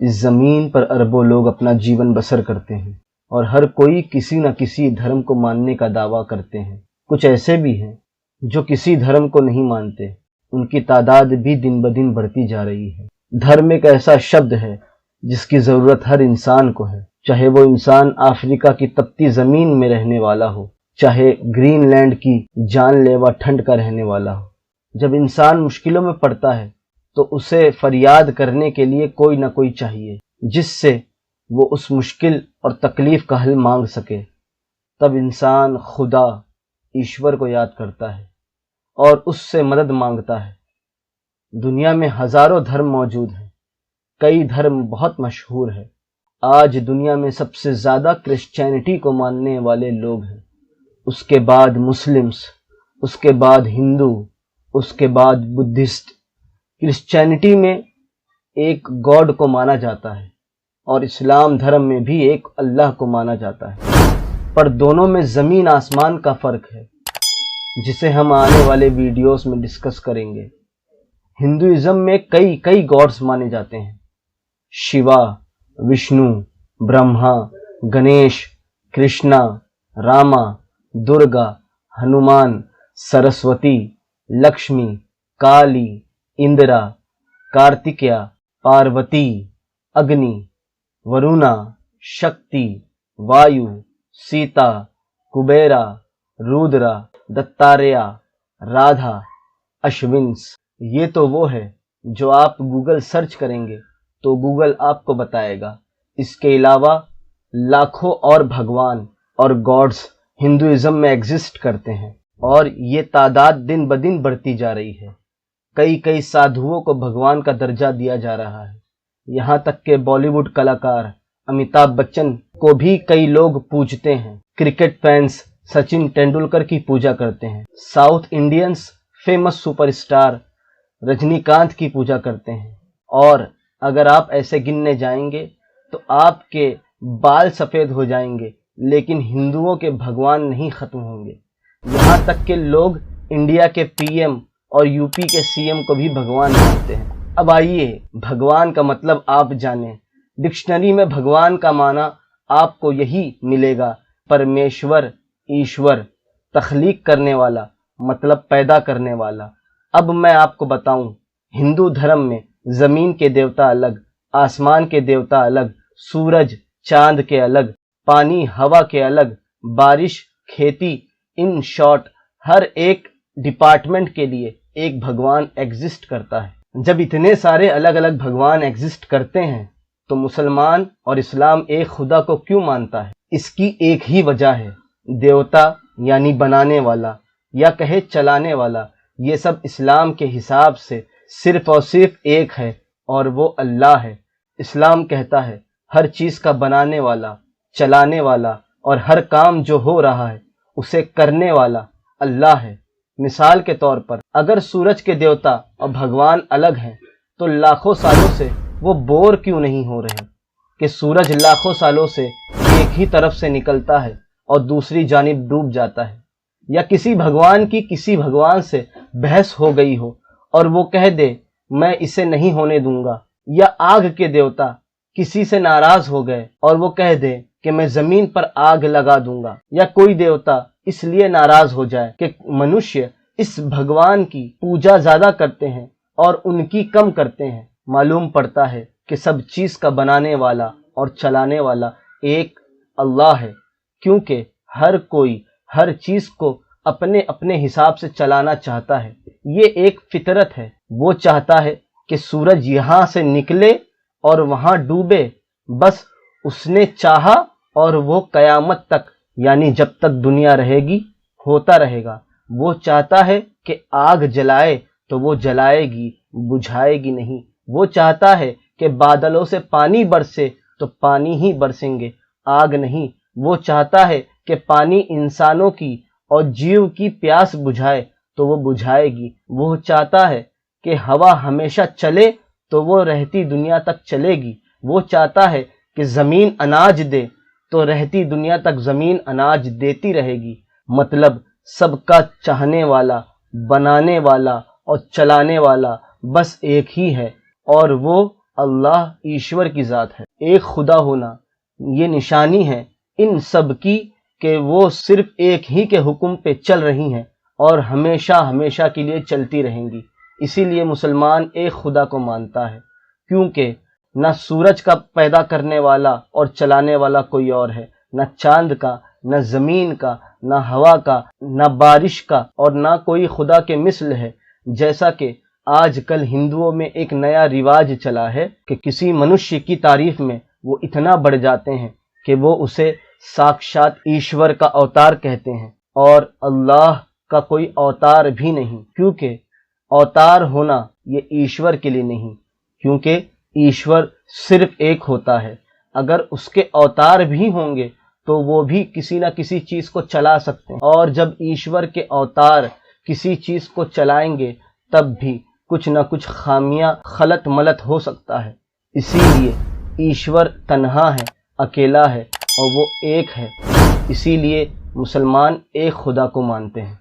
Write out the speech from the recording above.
اس زمین پر اربوں لوگ اپنا جیون بسر کرتے ہیں اور ہر کوئی کسی نہ کسی دھرم کو ماننے کا دعویٰ کرتے ہیں۔ کچھ ایسے بھی ہیں جو کسی دھرم کو نہیں مانتے، ان کی تعداد بھی دن بدن بڑھتی جا رہی ہے۔ دھرم ایک ایسا شبد ہے جس کی ضرورت ہر انسان کو ہے، چاہے وہ انسان افریقہ کی تپتی زمین میں رہنے والا ہو، چاہے گرین لینڈ کی جان لیوا ٹھنڈ کا رہنے والا ہو۔ جب انسان مشکلوں میں پڑتا ہے تو اسے فریاد کرنے کے لیے کوئی نہ کوئی چاہیے جس سے وہ اس مشکل اور تکلیف کا حل مانگ سکے۔ تب انسان خدا ایشور کو یاد کرتا ہے اور اس سے مدد مانگتا ہے۔ دنیا میں ہزاروں دھرم موجود ہیں، کئی دھرم بہت مشہور ہیں۔ آج دنیا میں سب سے زیادہ کرسچینٹی کو ماننے والے لوگ ہیں، اس کے بعد مسلمز، اس کے بعد ہندو، اس کے بعد بدھسٹ۔ کرسچینٹی میں ایک گاڈ کو مانا جاتا ہے اور اسلام دھرم میں بھی ایک اللہ کو مانا جاتا ہے، پر دونوں میں زمین آسمان کا فرق ہے جسے ہم آنے والے ویڈیوز میں ڈسکس کریں گے۔ ہندوازم میں کئی گاڈز مانے جاتے ہیں: شیوا، وشنو، برہما، گنیش، کرشنا، راما، درگا، ہنومان، سرسوتی، لکشمی، کالی، اندرا، کارتکیہ، پاروتی، اگنی، ورونا، شکتی، وایو، سیتا، کبیرا، رودرا، دتاریہ، رادھا، اشونس۔ یہ تو وہ ہے جو آپ گوگل سرچ کریں گے تو گوگل آپ کو بتائے گا۔ اس کے علاوہ لاکھوں اور بھگوان اور گاڈز ہندوازم میں ایگزسٹ کرتے ہیں اور یہ تعداد دن بدن بڑھتی جا رہی ہے۔ کئی سادھوؤں کو بھگوان کا درجہ دیا جا رہا ہے، یہاں تک کہ بالی ووڈ کلاکار امیتابھ بچن کو بھی کئی لوگ پوجتے ہیں۔ کرکٹ فینس سچن تینڈولکر کی پوجا کرتے ہیں، south Indians famous super star Rajni کانت کی پوجا کرتے ہیں، اور اگر آپ ایسے گننے جائیں گے تو آپ کے بال سفید ہو جائیں گے، لیکن ہندوؤں کے بھگوان نہیں ختم ہوں گے۔ یہاں تک کہ لوگ انڈیا کے پی ایم اور یو پی کے سی ایم کو بھی بھگوان مانتے ہیں۔ اب آئیے بھگوان کا مطلب آپ جانیں۔ ڈکشنری میں بھگوان کا معنی آپ کو یہی ملے گا: پرمیشور، ایشور، تخلیق کرنے والا، مطلب پیدا کرنے والا۔ اب میں آپ کو بتاؤں، ہندو دھرم میں زمین کے دیوتا الگ، آسمان کے دیوتا الگ، سورج چاند کے الگ، پانی ہوا کے الگ، بارش، کھیتی، ان شارٹ ہر ایک ڈپارٹمنٹ کے لیے ایک بھگوان ایگزسٹ کرتا ہے۔ جب اتنے سارے الگ الگ بھگوان ایگزسٹ کرتے ہیں تو مسلمان اور اسلام ایک خدا کو کیوں مانتا ہے؟ اس کی ایک ہی وجہ ہے: دیوتا یعنی بنانے والا یا کہے چلانے والا۔ یہ سب اسلام کے حساب سے صرف اور صرف ایک ہے اور وہ اللہ ہے۔ اسلام کہتا ہے ہر چیز کا بنانے والا، چلانے والا اور ہر کام جو ہو رہا ہے اسے کرنے والا اللہ ہے۔ مثال کے طور پر اگر سورج کے دیوتا اور بھگوان الگ ہیں تو لاکھوں سالوں سے وہ بور کیوں نہیں ہو رہے کہ سورج لاکھوں سالوں سے ایک ہی طرف سے نکلتا ہے اور دوسری جانب ڈوب جاتا ہے؟ یا کسی بھگوان کی کسی بھگوان سے بحث ہو گئی ہو اور وہ کہہ دے میں اسے نہیں ہونے دوں گا، یا آگ کے دیوتا کسی سے ناراض ہو گئے اور وہ کہہ دے کہ میں زمین پر آگ لگا دوں گا، یا کوئی دیوتا اس لیے ناراض ہو جائے کہ منشیہ اس بھگوان کی پوجا زیادہ کرتے ہیں اور ان کی کم کرتے ہیں، معلوم پڑتا ہے کہ سب چیز کا بنانے والا اور چلانے والا ایک اللہ ہے، کیونکہ ہر کوئی ہر چیز کو اپنے اپنے حساب سے چلانا چاہتا ہے۔ یہ ایک فطرت ہے، وہ چاہتا ہے کہ سورج یہاں سے نکلے اور وہاں ڈوبے، بس اس نے چاہا اور وہ قیامت تک یعنی جب تک دنیا رہے گی ہوتا رہے گا۔ وہ چاہتا ہے کہ آگ جلائے تو وہ جلائے گی، بجھائے گی نہیں۔ وہ چاہتا ہے کہ بادلوں سے پانی برسے تو پانی ہی برسیں گے، آگ نہیں۔ وہ چاہتا ہے کہ پانی انسانوں کی اور جیو کی پیاس بجھائے تو وہ بجھائے گی۔ وہ چاہتا ہے کہ ہوا ہمیشہ چلے تو وہ رہتی دنیا تک چلے گی۔ وہ چاہتا ہے کہ زمین اناج دے تو رہتی دنیا تک زمین اناج دیتی رہے گی۔ مطلب سب کا چاہنے والا، بنانے والا اور چلانے والا بس ایک ہی ہے، اور وہ اللہ ایشور کی ذات ہے۔ ایک خدا ہونا یہ نشانی ہے ان سب کی کہ وہ صرف ایک ہی کے حکم پہ چل رہی ہیں اور ہمیشہ ہمیشہ کے لیے چلتی رہیں گی۔ اسی لیے مسلمان ایک خدا کو مانتا ہے، کیونکہ نہ سورج کا پیدا کرنے والا اور چلانے والا کوئی اور ہے، نہ چاند کا، نہ زمین کا، نہ ہوا کا، نہ بارش کا، اور نہ کوئی خدا کے مثل ہے۔ جیسا کہ آج کل ہندوؤں میں ایک نیا رواج چلا ہے کہ کسی منشیہ کی تعریف میں وہ اتنا بڑھ جاتے ہیں کہ وہ اسے ساکشات ایشور کا اوتار کہتے ہیں، اور اللہ کا کوئی اوتار بھی نہیں، کیونکہ اوتار ہونا یہ ایشور کے لیے نہیں، کیونکہ ایشور صرف ایک ہوتا ہے۔ اگر اس کے اوتار بھی ہوں گے تو وہ بھی کسی نہ کسی چیز کو چلا سکتے ہیں، اور جب ایشور کے اوتار کسی چیز کو چلائیں گے تب بھی کچھ نہ کچھ خامیاں خلط ملط ہو سکتا ہے۔ اسی لیے ایشور تنہا ہے، اکیلا ہے، اور وہ ایک ہے۔ اسی لیے مسلمان ایک خدا کو مانتے ہیں۔